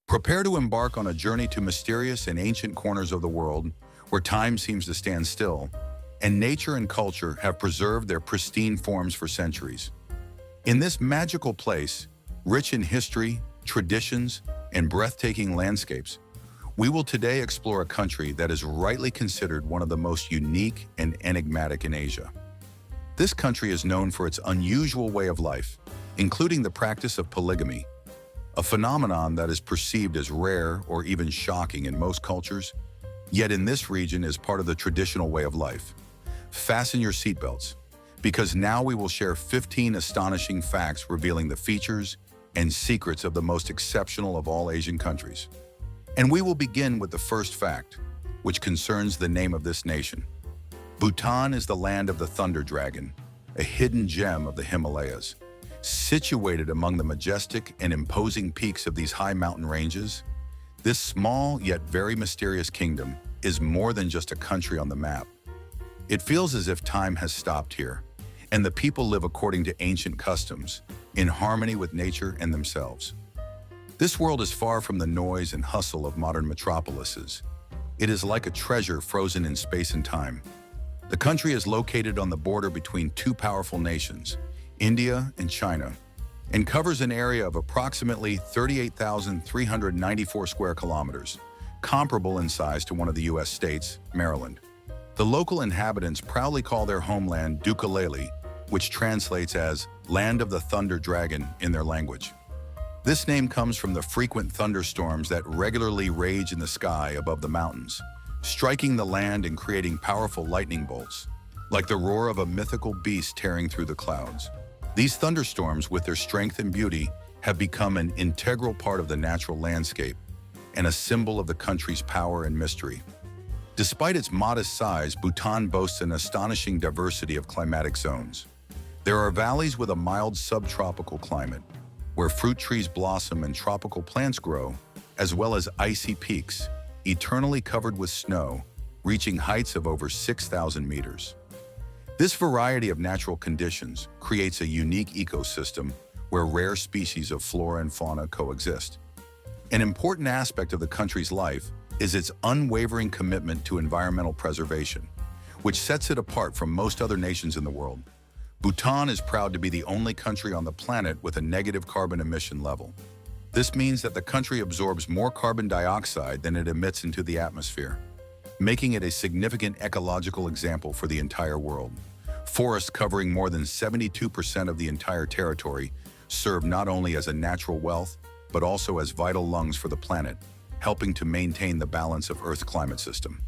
Prepare to embark on a journey to mysterious and ancient corners of the world where time seems to stand still, and nature and culture have preserved their pristine forms for centuries. In this magical place, rich in history, traditions, and breathtaking landscapes, we will today explore a country that is rightly considered one of the most unique and enigmatic in Asia. This country is known for its unusual way of life, including the practice of polygamy, a phenomenon that is perceived as rare or even shocking in most cultures, yet in this region is part of the traditional way of life. Fasten your seatbelts, because now we will share 15 astonishing facts revealing the features and secrets of the most exceptional of all Asian countries. And we will begin with the first fact, which concerns the name of this nation. Bhutan is the land of the Thunder Dragon, a hidden gem of the Himalayas. Situated among the majestic and imposing peaks of these high mountain ranges, this small yet very mysterious kingdom is more than just a country on the map. It feels as if time has stopped here, and the people live according to ancient customs, in harmony with nature and themselves. This world is far from the noise and hustle of modern metropolises. It is like a treasure frozen in space and time. The country is located on the border between two powerful nations, India and China, and covers an area of approximately 38,394 square kilometers, comparable in size to one of the U.S. states, Maryland. The local inhabitants proudly call their homeland Dukalele, which translates as Land of the Thunder Dragon in their language. This name comes from the frequent thunderstorms that regularly rage in the sky above the mountains, striking the land and creating powerful lightning bolts, like the roar of a mythical beast tearing through the clouds. These thunderstorms, with their strength and beauty, have become an integral part of the natural landscape and a symbol of the country's power and mystery. Despite its modest size, Bhutan boasts an astonishing diversity of climatic zones. There are valleys with a mild subtropical climate, where fruit trees blossom and tropical plants grow, as well as icy peaks, eternally covered with snow, reaching heights of over 6,000 meters. This variety of natural conditions creates a unique ecosystem where rare species of flora and fauna coexist. An important aspect of the country's life is its unwavering commitment to environmental preservation, which sets it apart from most other nations in the world. Bhutan is proud to be the only country on the planet with a negative carbon emission level. This means that the country absorbs more carbon dioxide than it emits into the atmosphere, making it a significant ecological example for the entire world. Forests covering more than 72% of the entire territory serve not only as a natural wealth, but also as vital lungs for the planet, helping to maintain the balance of Earth's climate system.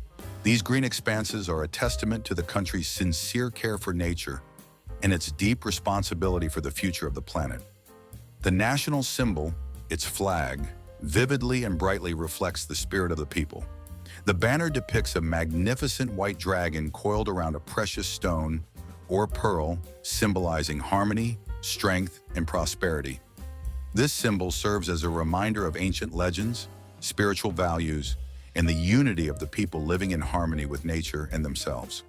These green expanses are a testament to the country's sincere care for nature and its deep responsibility for the future of the planet. The national symbol, its flag, vividly and brightly reflects the spirit of the people. The banner depicts a magnificent white dragon coiled around a precious stone or pearl, symbolizing harmony, strength, and prosperity. This symbol serves as a reminder of ancient legends, spiritual values, and the unity of the people living in harmony with nature and themselves.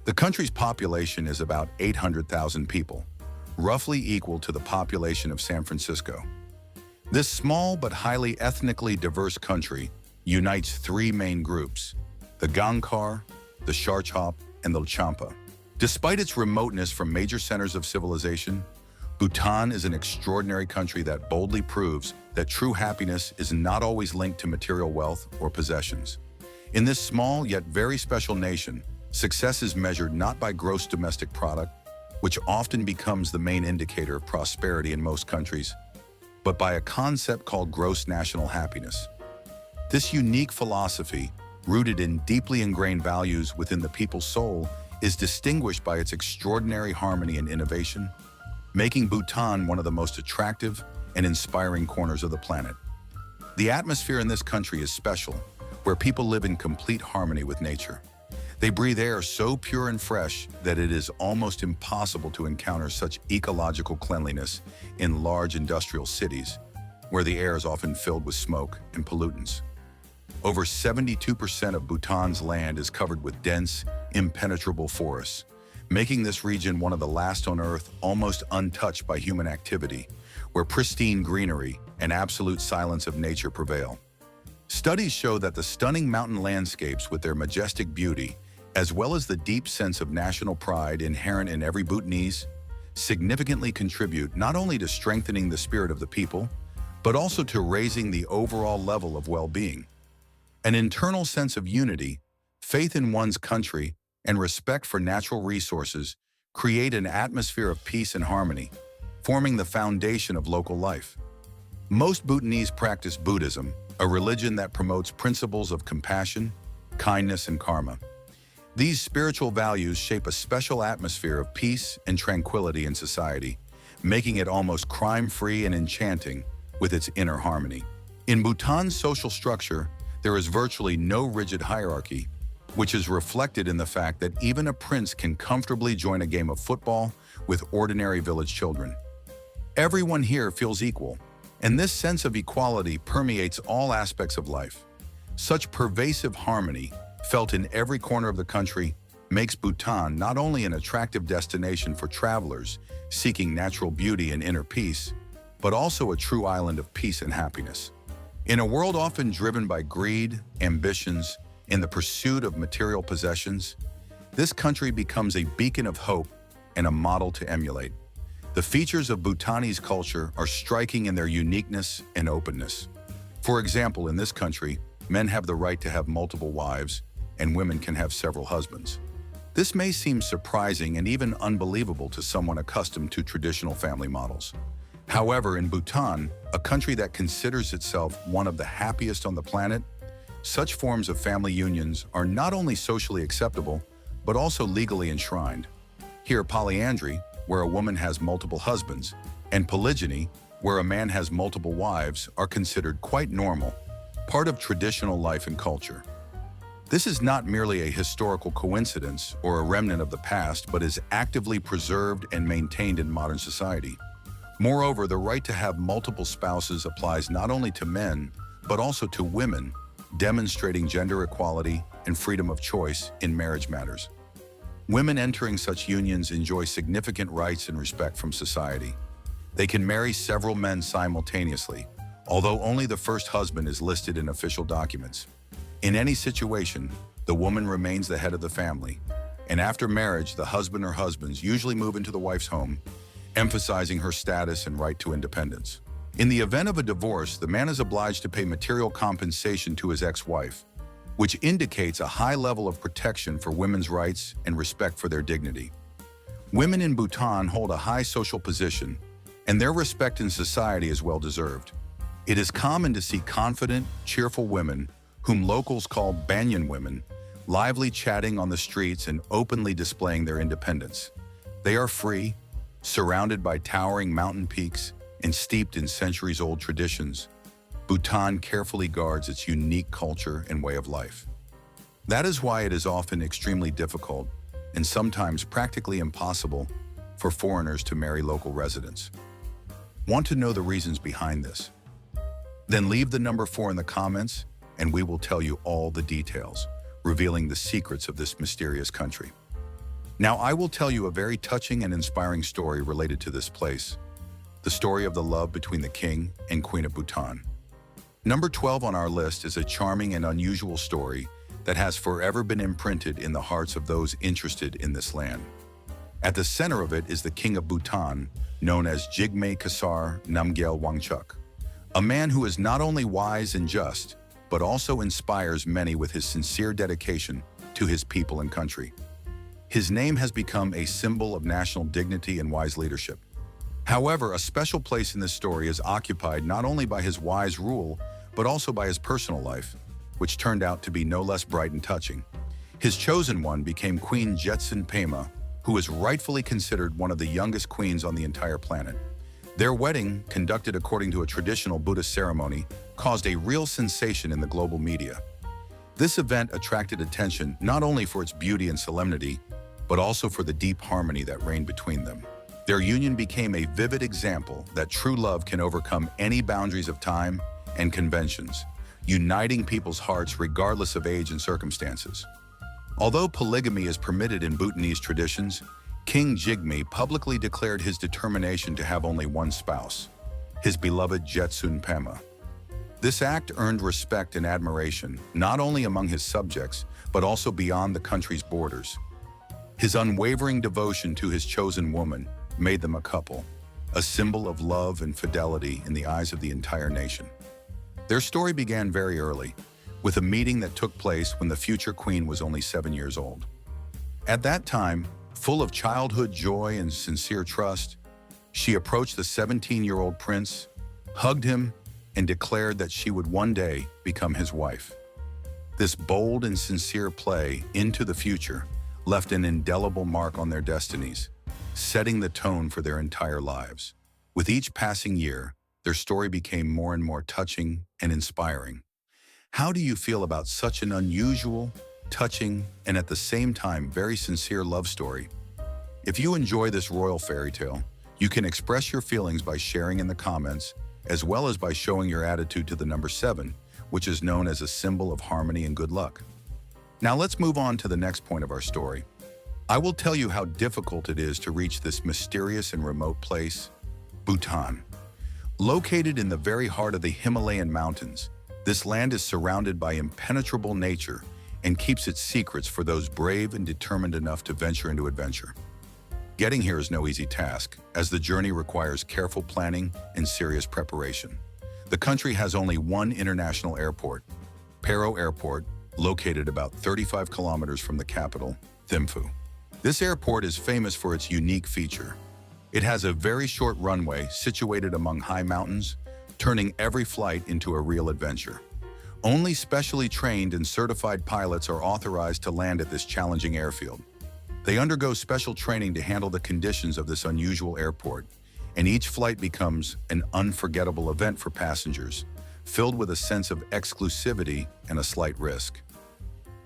The country's population is about 800,000 people, roughly equal to the population of San Francisco. This small but highly ethnically diverse country unites three main groups: the Gangkhar, the Sharchop, and the Champa. Despite its remoteness from major centers of civilization, Bhutan is an extraordinary country that boldly proves that true happiness is not always linked to material wealth or possessions. In this small yet very special nation, success is measured not by gross domestic product, which often becomes the main indicator of prosperity in most countries, but by a concept called gross national happiness. This unique philosophy, rooted in deeply ingrained values within the people's soul, is distinguished by its extraordinary harmony and innovation, making Bhutan one of the most attractive and inspiring corners of the planet. The atmosphere in this country is special, where people live in complete harmony with nature. They breathe air so pure and fresh that it is almost impossible to encounter such ecological cleanliness in large industrial cities, where the air is often filled with smoke and pollutants. Over 72% of Bhutan's land is covered with dense, impenetrable forests, making this region one of the last on Earth almost untouched by human activity, where pristine greenery and absolute silence of nature prevail. Studies show that the stunning mountain landscapes with their majestic beauty, as well as the deep sense of national pride inherent in every Bhutanese, significantly contribute not only to strengthening the spirit of the people, but also to raising the overall level of well-being. An internal sense of unity, faith in one's country, and respect for natural resources create an atmosphere of peace and harmony, forming the foundation of local life. Most Bhutanese practice Buddhism, a religion that promotes principles of compassion, kindness, and karma. These spiritual values shape a special atmosphere of peace and tranquility in society, making it almost crime-free and enchanting with its inner harmony. In Bhutan's social structure, there is virtually no rigid hierarchy, which is reflected in the fact that even a prince can comfortably join a game of football with ordinary village children. Everyone here feels equal, and this sense of equality permeates all aspects of life. Such pervasive harmony, felt in every corner of the country, makes Bhutan not only an attractive destination for travelers seeking natural beauty and inner peace, but also a true island of peace and happiness. In a world often driven by greed, ambitions, and the pursuit of material possessions, this country becomes a beacon of hope and a model to emulate. The features of Bhutanese culture are striking in their uniqueness and openness. For example, in this country, men have the right to have multiple wives, and women can have several husbands. This may seem surprising and even unbelievable to someone accustomed to traditional family models. However, in Bhutan, a country that considers itself one of the happiest on the planet, such forms of family unions are not only socially acceptable, but also legally enshrined. Here, polyandry, where a woman has multiple husbands, and polygyny, where a man has multiple wives, are considered quite normal, part of traditional life and culture. This is not merely a historical coincidence or a remnant of the past, but is actively preserved and maintained in modern society. Moreover, the right to have multiple spouses applies not only to men, but also to women, demonstrating gender equality and freedom of choice in marriage matters. Women entering such unions enjoy significant rights and respect from society. They can marry several men simultaneously, although only the first husband is listed in official documents. In any situation, the woman remains the head of the family, and after marriage, the husband or husbands usually move into the wife's home, emphasizing her status and right to independence. In the event of a divorce, the man is obliged to pay material compensation to his ex-wife, which indicates a high level of protection for women's rights and respect for their dignity. Women in Bhutan hold a high social position, and their respect in society is well-deserved. It is common to see confident, cheerful women, whom locals call banyan women, lively chatting on the streets and openly displaying their independence. They are free, surrounded by towering mountain peaks, and steeped in centuries-old traditions. Bhutan carefully guards its unique culture and way of life. That is why it is often extremely difficult, and sometimes practically impossible, for foreigners to marry local residents. Want to know the reasons behind this? Then leave the number 4 in the comments, and we will tell you all the details, revealing the secrets of this mysterious country. Now, I will tell you a very touching and inspiring story related to this place, the story of the love between the King and Queen of Bhutan. Number 12 on our list is a charming and unusual story that has forever been imprinted in the hearts of those interested in this land. At the center of it is the King of Bhutan, known as Jigme Khesar Namgyel Wangchuck, a man who is not only wise and just, but also inspires many with his sincere dedication to his people and country. His name has become a symbol of national dignity and wise leadership. However, a special place in this story is occupied not only by his wise rule, but also by his personal life, which turned out to be no less bright and touching. His chosen one became Queen Jetsun Pema, who is rightfully considered one of the youngest queens on the entire planet. Their wedding, conducted according to a traditional Buddhist ceremony, caused a real sensation in the global media. This event attracted attention not only for its beauty and solemnity, but also for the deep harmony that reigned between them. Their union became a vivid example that true love can overcome any boundaries of time and conventions, uniting people's hearts regardless of age and circumstances. Although polygamy is permitted in Bhutanese traditions, King Jigme publicly declared his determination to have only one spouse. his beloved Jetsun Pema. This act earned respect and admiration not only among his subjects, but also beyond the country's borders. His unwavering devotion to his chosen woman made them a couple, a symbol of love and fidelity in the eyes of the entire nation. Their story began very early, with a meeting that took place when the future queen was only 7 years old. At that time, full of childhood joy and sincere trust, she approached the 17-year-old prince, hugged him, and declared that she would one day become his wife. This bold and sincere play into the future left an indelible mark on their destinies, setting the tone for their entire lives. With each passing year, their story became more and more touching and inspiring. How do you feel about such an unusual, touching, and at the same time very sincere love story? If you enjoy this royal fairy tale, you can express your feelings by sharing in the comments, as well as by showing your attitude to the number 7, which is known as a symbol of harmony and good luck. Now let's move on to the next point of our story. I will tell you how difficult it is to reach this mysterious and remote place, Bhutan. Located in the very heart of the Himalayan mountains, this land is surrounded by impenetrable nature and keeps its secrets for those brave and determined enough to venture into adventure. Getting here is no easy task, as the journey requires careful planning and serious preparation. The country has only one international airport, Paro Airport, located about 35 kilometers from the capital, Thimphu. This airport is famous for its unique feature. It has a very short runway situated among high mountains, turning every flight into a real adventure. Only specially trained and certified pilots are authorized to land at this challenging airfield. They undergo special training to handle the conditions of this unusual airport, and each flight becomes an unforgettable event for passengers, filled with a sense of exclusivity and a slight risk.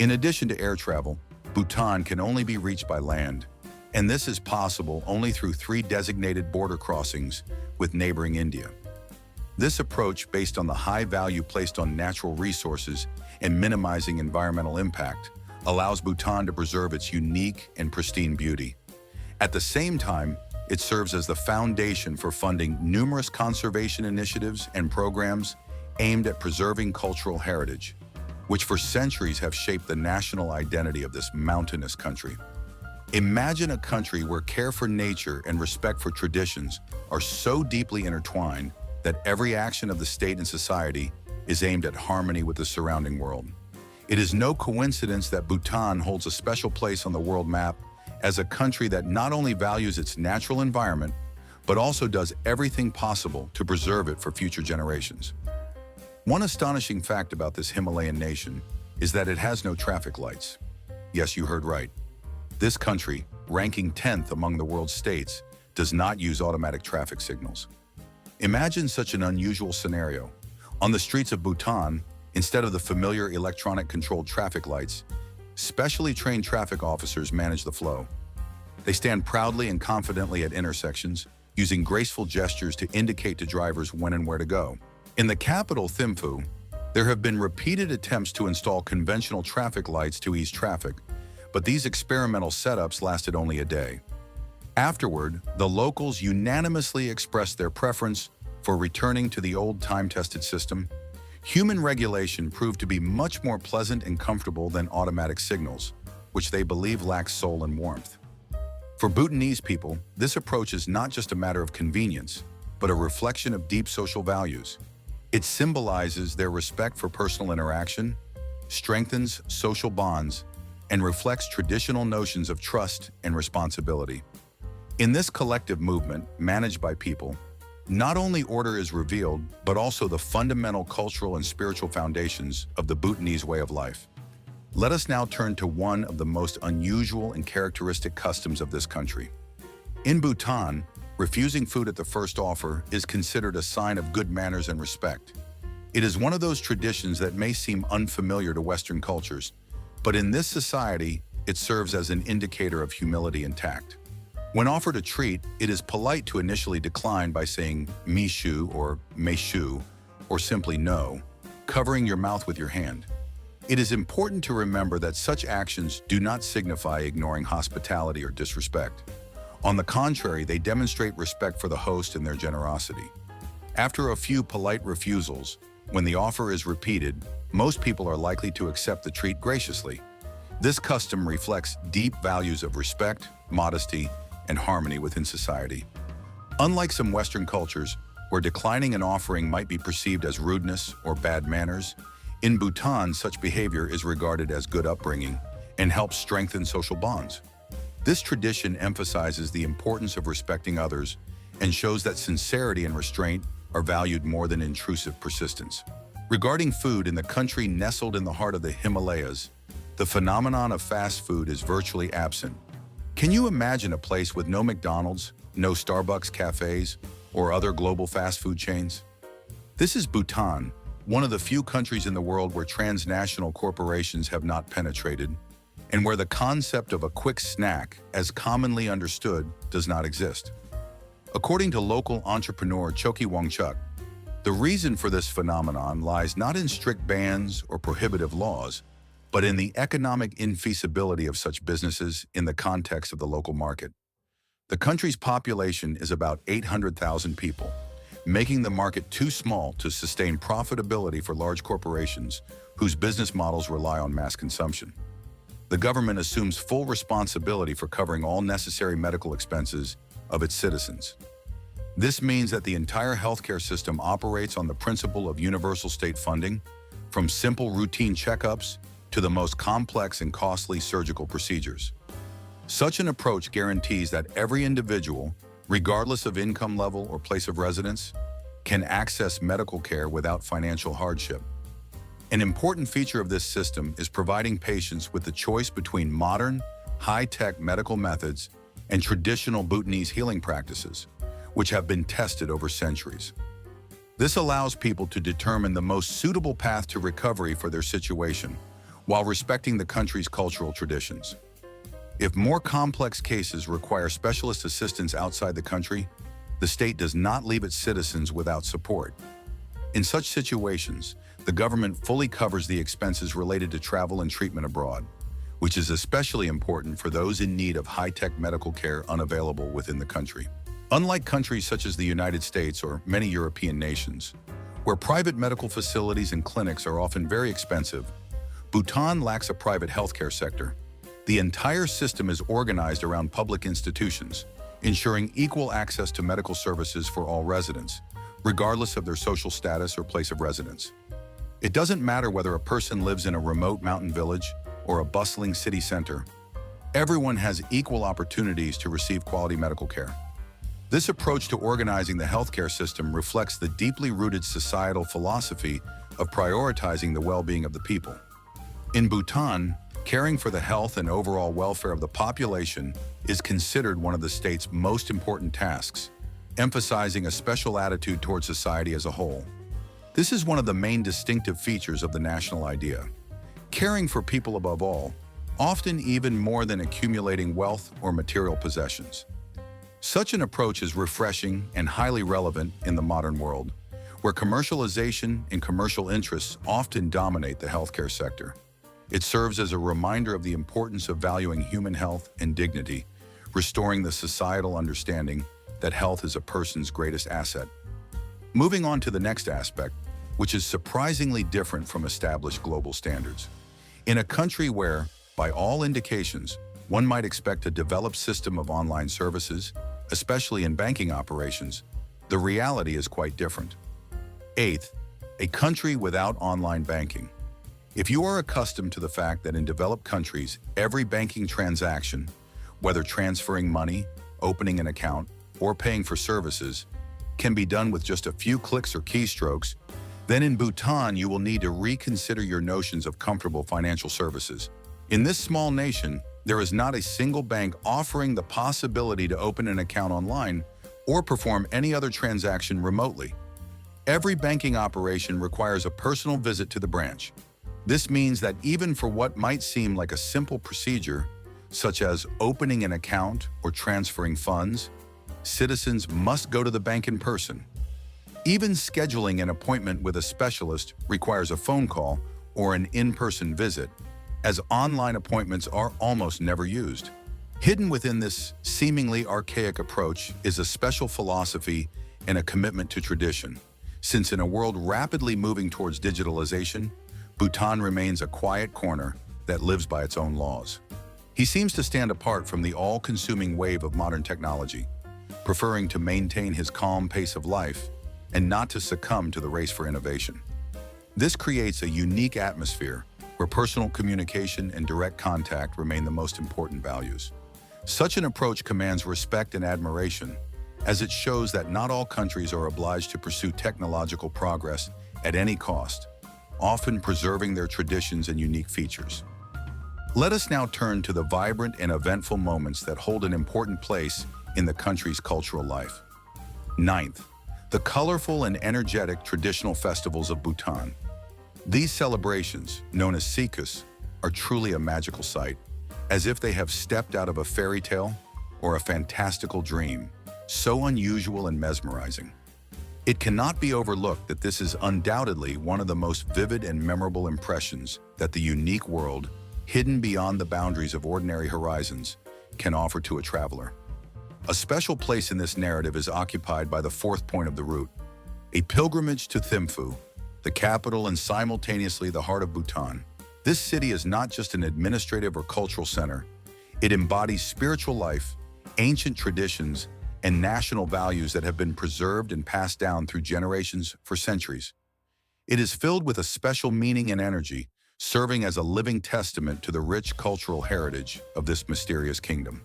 In addition to air travel, Bhutan can only be reached by land, and this is possible only through 3 designated border crossings with neighboring India. This approach, based on the high value placed on natural resources and minimizing environmental impact, allows Bhutan to preserve its unique and pristine beauty. At the same time, it serves as the foundation for funding numerous conservation initiatives and programs aimed at preserving cultural heritage, which for centuries have shaped the national identity of this mountainous country. Imagine a country where care for nature and respect for traditions are so deeply intertwined that every action of the state and society is aimed at harmony with the surrounding world. It is no coincidence that Bhutan holds a special place on the world map as a country that not only values its natural environment, but also does everything possible to preserve it for future generations. One astonishing fact about this Himalayan nation is that it has no traffic lights. Yes, you heard right. This country, ranking 10th among the world's states, does not use automatic traffic signals. Imagine such an unusual scenario. On the streets of Bhutan, instead of the familiar electronic-controlled traffic lights, specially trained traffic officers manage the flow. They stand proudly and confidently at intersections, using graceful gestures to indicate to drivers when and where to go. In the capital, Thimphu, there have been repeated attempts to install conventional traffic lights to ease traffic, but these experimental setups lasted only a day. Afterward, the locals unanimously expressed their preference for returning to the old time-tested system. Human regulation proved to be much more pleasant and comfortable than automatic signals, which they believe lack soul and warmth. For Bhutanese people, this approach is not just a matter of convenience, but a reflection of deep social values. It symbolizes their respect for personal interaction, strengthens social bonds, and reflects traditional notions of trust and responsibility. In this collective movement, managed by people, not only order is revealed, but also the fundamental cultural and spiritual foundations of the Bhutanese way of life. Let us now turn to one of the most unusual and characteristic customs of this country. In Bhutan, refusing food at the first offer is considered a sign of good manners and respect. It is one of those traditions that may seem unfamiliar to Western cultures, but in this society, it serves as an indicator of humility and tact. When offered a treat, it is polite to initially decline by saying mishu or meishu, or simply no, covering your mouth with your hand. It is important to remember that such actions do not signify ignoring hospitality or disrespect. On the contrary, they demonstrate respect for the host and their generosity. After a few polite refusals, when the offer is repeated, most people are likely to accept the treat graciously. This custom reflects deep values of respect, modesty, and harmony within society. Unlike some Western cultures, where declining an offering might be perceived as rudeness or bad manners, in Bhutan such behavior is regarded as good upbringing and helps strengthen social bonds. This tradition emphasizes the importance of respecting others and shows that sincerity and restraint are valued more than intrusive persistence. Regarding food in the country nestled in the heart of the Himalayas, the phenomenon of fast food is virtually absent. Can you imagine a place with no McDonald's, no Starbucks cafes, or other global fast food chains? This is Bhutan, one of the few countries in the world where transnational corporations have not penetrated, and where the concept of a quick snack, as commonly understood, does not exist. According to local entrepreneur Choki Wangchuk, the reason for this phenomenon lies not in strict bans or prohibitive laws, but in the economic infeasibility of such businesses in the context of the local market. The country's population is about 800,000 people, making the market too small to sustain profitability for large corporations whose business models rely on mass consumption. The government assumes full responsibility for covering all necessary medical expenses of its citizens. This means that the entire healthcare system operates on the principle of universal state funding, from simple routine checkups to the most complex and costly surgical procedures. Such an approach guarantees that every individual, regardless of income level or place of residence, can access medical care without financial hardship. An important feature of this system is providing patients with the choice between modern, high-tech medical methods and traditional Bhutanese healing practices, which have been tested over centuries. This allows people to determine the most suitable path to recovery for their situation, while respecting the country's cultural traditions. If more complex cases require specialist assistance outside the country, the state does not leave its citizens without support. In such situations, the government fully covers the expenses related to travel and treatment abroad, which is especially important for those in need of high-tech medical care unavailable within the country. Unlike countries such as the United States or many European nations, where private medical facilities and clinics are often very expensive, Bhutan lacks a private healthcare sector. The entire system is organized around public institutions, ensuring equal access to medical services for all residents, regardless of their social status or place of residence. It doesn't matter whether a person lives in a remote mountain village or a bustling city center. Everyone has equal opportunities to receive quality medical care. This approach to organizing the healthcare system reflects the deeply rooted societal philosophy of prioritizing the well-being of the people. In Bhutan, caring for the health and overall welfare of the population is considered one of the state's most important tasks, emphasizing a special attitude toward society as a whole. This is one of the main distinctive features of the national idea. Caring for people above all, often even more than accumulating wealth or material possessions. Such an approach is refreshing and highly relevant in the modern world, where commercialization and commercial interests often dominate the healthcare sector. It serves as a reminder of the importance of valuing human health and dignity, restoring the societal understanding that health is a person's greatest asset. Moving on to the next aspect, which is surprisingly different from established global standards. In a country where, by all indications, one might expect a developed system of online services, especially in banking operations, the reality is quite different. Eighth, a country without online banking. If you are accustomed to the fact that in developed countries, every banking transaction, whether transferring money, opening an account, or paying for services, can be done with just a few clicks or keystrokes, then in Bhutan you will need to reconsider your notions of comfortable financial services. In this small nation, there is not a single bank offering the possibility to open an account online or perform any other transaction remotely. Every banking operation requires a personal visit to the branch. This means that even for what might seem like a simple procedure, such as opening an account or transferring funds, citizens must go to the bank in person. Even scheduling an appointment with a specialist requires a phone call or an in-person visit, as online appointments are almost never used. Hidden within this seemingly archaic approach is a special philosophy and a commitment to tradition. Since in a world rapidly moving towards digitalization, Bhutan remains a quiet corner that lives by its own laws. He seems to stand apart from the all-consuming wave of modern technology, preferring to maintain his calm pace of life and not to succumb to the race for innovation. This creates a unique atmosphere where personal communication and direct contact remain the most important values. Such an approach commands respect and admiration, as it shows that not all countries are obliged to pursue technological progress at any cost, often preserving their traditions and unique features. Let us now turn to the vibrant and eventful moments that hold an important place in the country's cultural life. Ninth, the colorful and energetic traditional festivals of Bhutan. These celebrations, known as Sikus, are truly a magical sight, as if they have stepped out of a fairy tale or a fantastical dream, so unusual and mesmerizing. It cannot be overlooked that this is undoubtedly one of the most vivid and memorable impressions that the unique world, hidden beyond the boundaries of ordinary horizons, can offer to a traveler. A special place in this narrative is occupied by the fourth point of the route, a pilgrimage to Thimphu, the capital and simultaneously the heart of Bhutan. This city is not just an administrative or cultural center. It embodies spiritual life, ancient traditions, and national values that have been preserved and passed down through generations for centuries. It is filled with a special meaning and energy, serving as a living testament to the rich cultural heritage of this mysterious kingdom.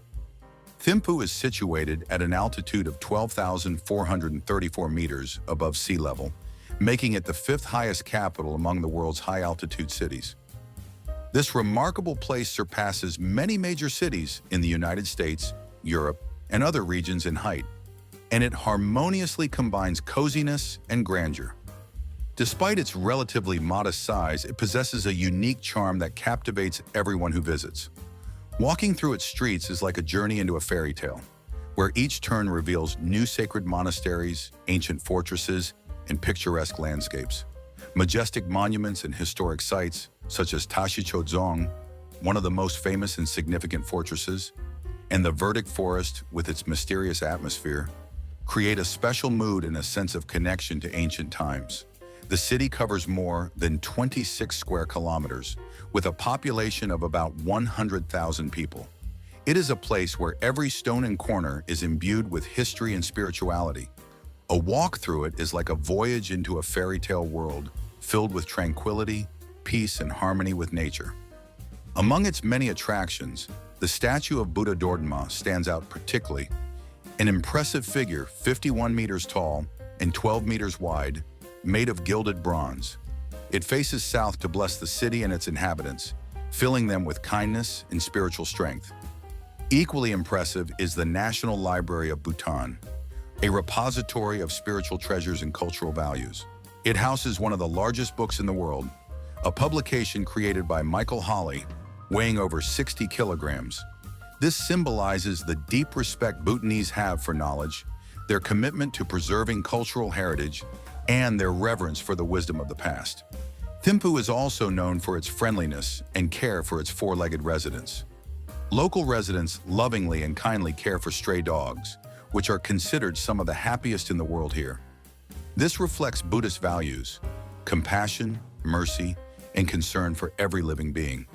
Thimphu is situated at an altitude of 12,434 meters above sea level, making it the fifth highest capital among the world's high-altitude cities. This remarkable place surpasses many major cities in the United States, Europe, and other regions in height, and it harmoniously combines coziness and grandeur. Despite its relatively modest size, it possesses a unique charm that captivates everyone who visits. Walking through its streets is like a journey into a fairy tale, where each turn reveals new sacred monasteries, ancient fortresses, and picturesque landscapes. Majestic monuments and historic sites, such as Tashi Chodzong, one of the most famous and significant fortresses, and the Verdict Forest with its mysterious atmosphere, create a special mood and a sense of connection to ancient times. The city covers more than 26 square kilometers, with a population of about 100,000 people. It is a place where every stone and corner is imbued with history and spirituality. A walk through it is like a voyage into a fairy tale world filled with tranquility, peace, and harmony with nature. Among its many attractions, the statue of Buddha Dordima stands out particularly. An impressive figure 51 meters tall and 12 meters wide, made of gilded bronze. It faces south to bless the city and its inhabitants, filling them with kindness and spiritual strength. Equally impressive is the National Library of Bhutan, a repository of spiritual treasures and cultural values. It houses one of the largest books in the world, a publication created by Michael Hawley, weighing over 60 kilograms. This symbolizes the deep respect Bhutanese have for knowledge, their commitment to preserving cultural heritage, and their reverence for the wisdom of the past. Thimphu is also known for its friendliness and care for its four-legged residents. Local residents lovingly and kindly care for stray dogs, which are considered some of the happiest in the world here. This reflects Buddhist values, compassion, mercy, and concern for every living being.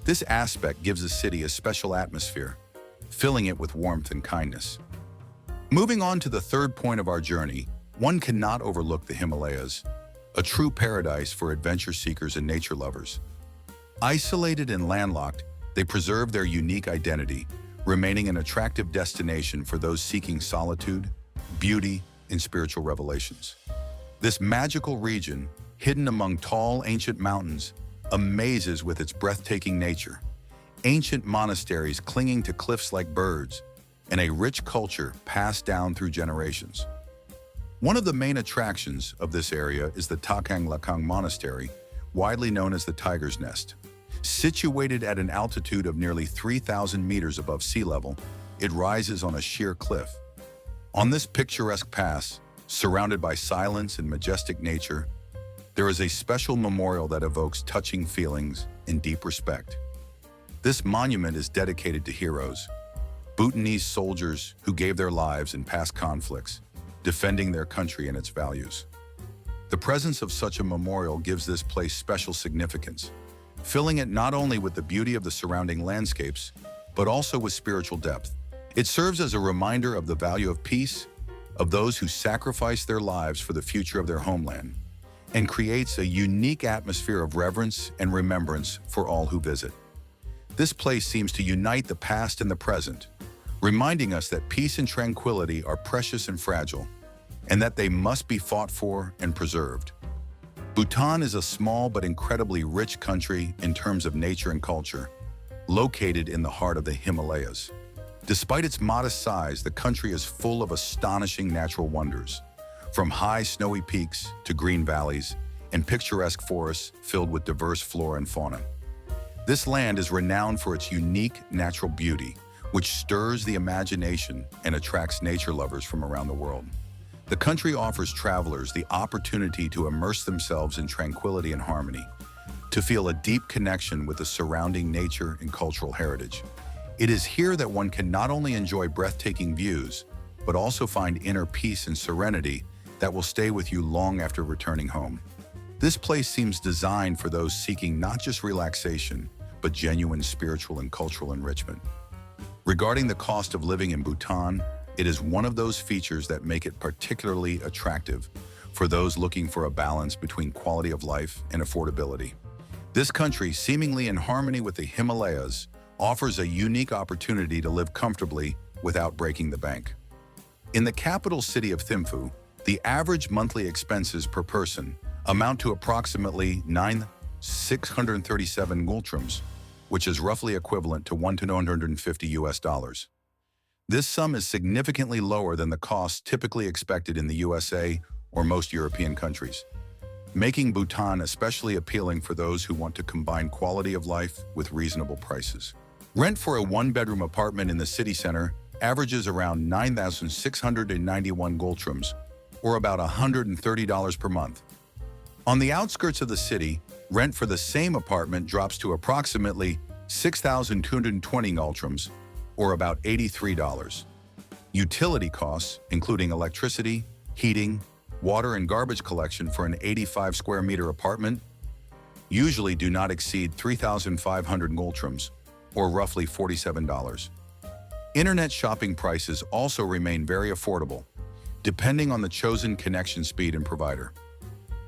This aspect gives the city a special atmosphere, filling it with warmth and kindness. Moving on to the third point of our journey, one cannot overlook the Himalayas, a true paradise for adventure seekers and nature lovers. Isolated and landlocked, they preserve their unique identity, remaining an attractive destination for those seeking solitude, beauty, and spiritual revelations. This magical region, hidden among tall, ancient mountains, amazes with its breathtaking nature, ancient monasteries clinging to cliffs like birds, and a rich culture passed down through generations. One of the main attractions of this area is the Takang Lakang Monastery, widely known as the Tiger's Nest. Situated at an altitude of nearly 3,000 meters above sea level, it rises on a sheer cliff. On this picturesque pass, surrounded by silence and majestic nature, there is a special memorial that evokes touching feelings and deep respect. This monument is dedicated to heroes, Bhutanese soldiers who gave their lives in past conflicts, defending their country and its values. The presence of such a memorial gives this place special significance, filling it not only with the beauty of the surrounding landscapes, but also with spiritual depth. It serves as a reminder of the value of peace, of those who sacrifice their lives for the future of their homeland, and creates a unique atmosphere of reverence and remembrance for all who visit. This place seems to unite the past and the present, reminding us that peace and tranquility are precious and fragile, and that they must be fought for and preserved. Bhutan is a small but incredibly rich country in terms of nature and culture, located in the heart of the Himalayas. Despite its modest size, the country is full of astonishing natural wonders, from high snowy peaks to green valleys and picturesque forests filled with diverse flora and fauna. This land is renowned for its unique natural beauty, which stirs the imagination and attracts nature lovers from around the world. The country offers travelers the opportunity to immerse themselves in tranquility and harmony, to feel a deep connection with the surrounding nature and cultural heritage. It is here that one can not only enjoy breathtaking views, but also find inner peace and serenity that will stay with you long after returning home. This place seems designed for those seeking not just relaxation, but genuine spiritual and cultural enrichment. Regarding the cost of living in Bhutan, it is one of those features that make it particularly attractive for those looking for a balance between quality of life and affordability. This country, seemingly in harmony with the Himalayas, offers a unique opportunity to live comfortably without breaking the bank. In the capital city of Thimphu, the average monthly expenses per person amount to approximately 9,637 ngultrams, which is roughly equivalent to $1 to $950. This sum is significantly lower than the costs typically expected in the USA or most European countries, making Bhutan especially appealing for those who want to combine quality of life with reasonable prices. Rent for a one-bedroom apartment in the city center averages around 9,691 ngultrams, or about $130 per month. On the outskirts of the city, rent for the same apartment drops to approximately 6,220 ngultrams, or about $83. Utility costs, including electricity, heating, water, and garbage collection for an 85 square meter apartment, usually do not exceed 3,500 ngultrams, or roughly $47. Internet shopping prices also remain very affordable, depending on the chosen connection speed and provider.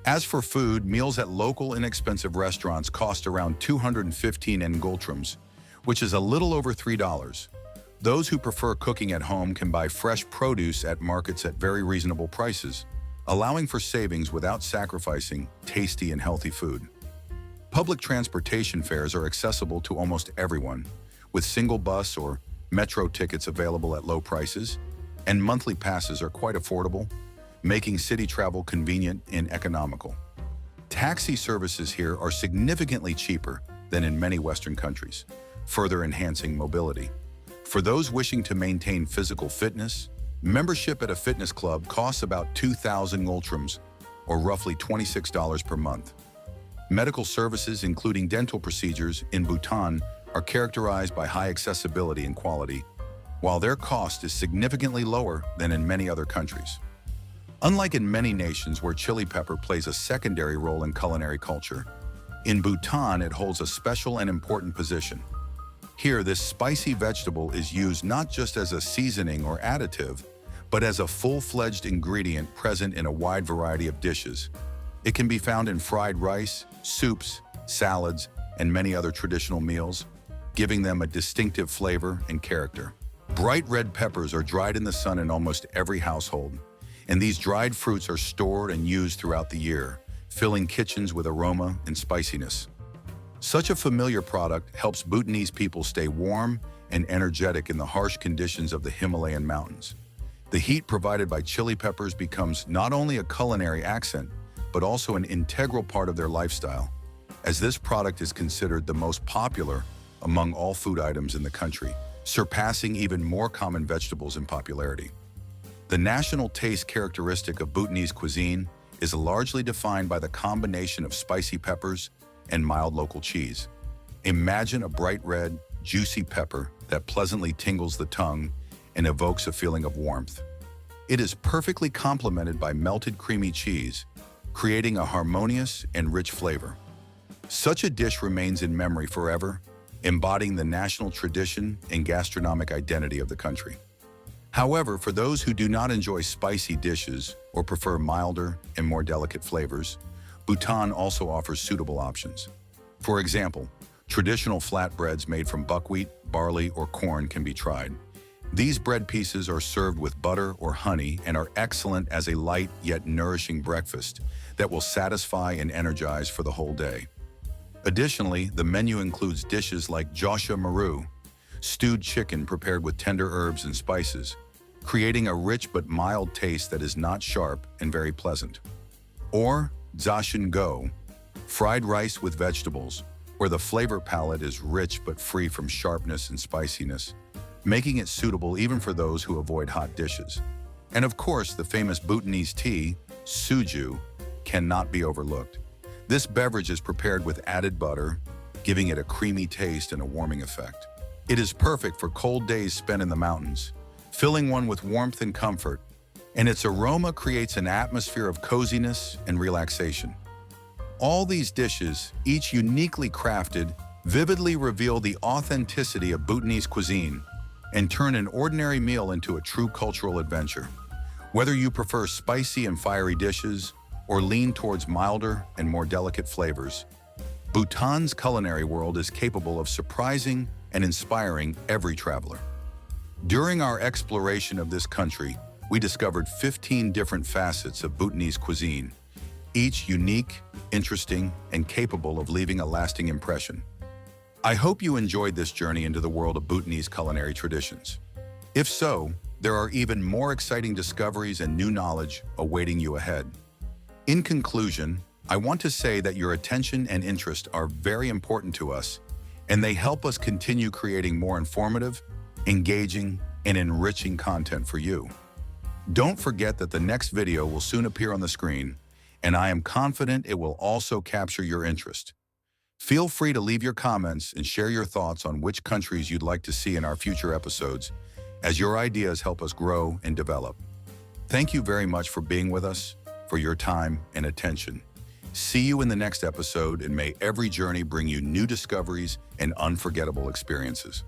As for food, meals at local inexpensive restaurants cost around 215 ngultrams, which is a little over $3. Those who prefer cooking at home can buy fresh produce at markets at very reasonable prices, allowing for savings without sacrificing tasty and healthy food. Public transportation fares are accessible to almost everyone, with single bus or metro tickets available at low prices, and monthly passes are quite affordable, making city travel convenient and economical. Taxi services here are significantly cheaper than in many Western countries, further enhancing mobility. For those wishing to maintain physical fitness, membership at a fitness club costs about 2,000 ngultrams, or roughly $26 per month. Medical services, including dental procedures, in Bhutan are characterized by high accessibility and quality, while their cost is significantly lower than in many other countries. Unlike in many nations where chili pepper plays a secondary role in culinary culture, in Bhutan it holds a special and important position. Here, this spicy vegetable is used not just as a seasoning or additive, but as a full-fledged ingredient present in a wide variety of dishes. It can be found in fried rice, soups, salads, and many other traditional meals, giving them a distinctive flavor and character. Bright red peppers are dried in the sun in almost every household, and these dried fruits are stored and used throughout the year, filling kitchens with aroma and spiciness. Such a familiar product helps Bhutanese people stay warm and energetic in the harsh conditions of the Himalayan mountains. The heat provided by chili peppers becomes not only a culinary accent, but also an integral part of their lifestyle, as this product is considered the most popular among all food items in the country, surpassing even more common vegetables in popularity. The national taste characteristic of Bhutanese cuisine is largely defined by the combination of spicy peppers and mild local cheese. Imagine a bright red, juicy pepper that pleasantly tingles the tongue and evokes a feeling of warmth. It is perfectly complemented by melted creamy cheese, creating a harmonious and rich flavor. Such a dish remains in memory forever, embodying the national tradition and gastronomic identity of the country. However, for those who do not enjoy spicy dishes or prefer milder and more delicate flavors, Bhutan also offers suitable options. For example, traditional flatbreads made from buckwheat, barley, or corn can be tried. These bread pieces are served with butter or honey and are excellent as a light yet nourishing breakfast that will satisfy and energize for the whole day. Additionally, the menu includes dishes like Josha Maru, stewed chicken prepared with tender herbs and spices, creating a rich but mild taste that is not sharp and very pleasant. Or Zashin Go, fried rice with vegetables, where the flavor palette is rich but free from sharpness and spiciness, making it suitable even for those who avoid hot dishes. And of course, the famous Bhutanese tea, Suju, cannot be overlooked. This beverage is prepared with added butter, giving it a creamy taste and a warming effect. It is perfect for cold days spent in the mountains, filling one with warmth and comfort, and its aroma creates an atmosphere of coziness and relaxation. All these dishes, each uniquely crafted, vividly reveal the authenticity of Bhutanese cuisine and turn an ordinary meal into a true cultural adventure. Whether you prefer spicy and fiery dishes or lean towards milder and more delicate flavors, Bhutan's culinary world is capable of surprising and inspiring every traveler. During our exploration of this country, we discovered 15 different facets of Bhutanese cuisine, each unique, interesting, and capable of leaving a lasting impression. I hope you enjoyed this journey into the world of Bhutanese culinary traditions. If so, there are even more exciting discoveries and new knowledge awaiting you ahead. In conclusion, I want to say that your attention and interest are very important to us, and they help us continue creating more informative, engaging, and enriching content for you. Don't forget that the next video will soon appear on the screen, and I am confident it will also capture your interest. Feel free to leave your comments and share your thoughts on which countries you'd like to see in our future episodes, as your ideas help us grow and develop. Thank you very much for being with us, for your time and attention. See you in the next episode, and may every journey bring you new discoveries and unforgettable experiences.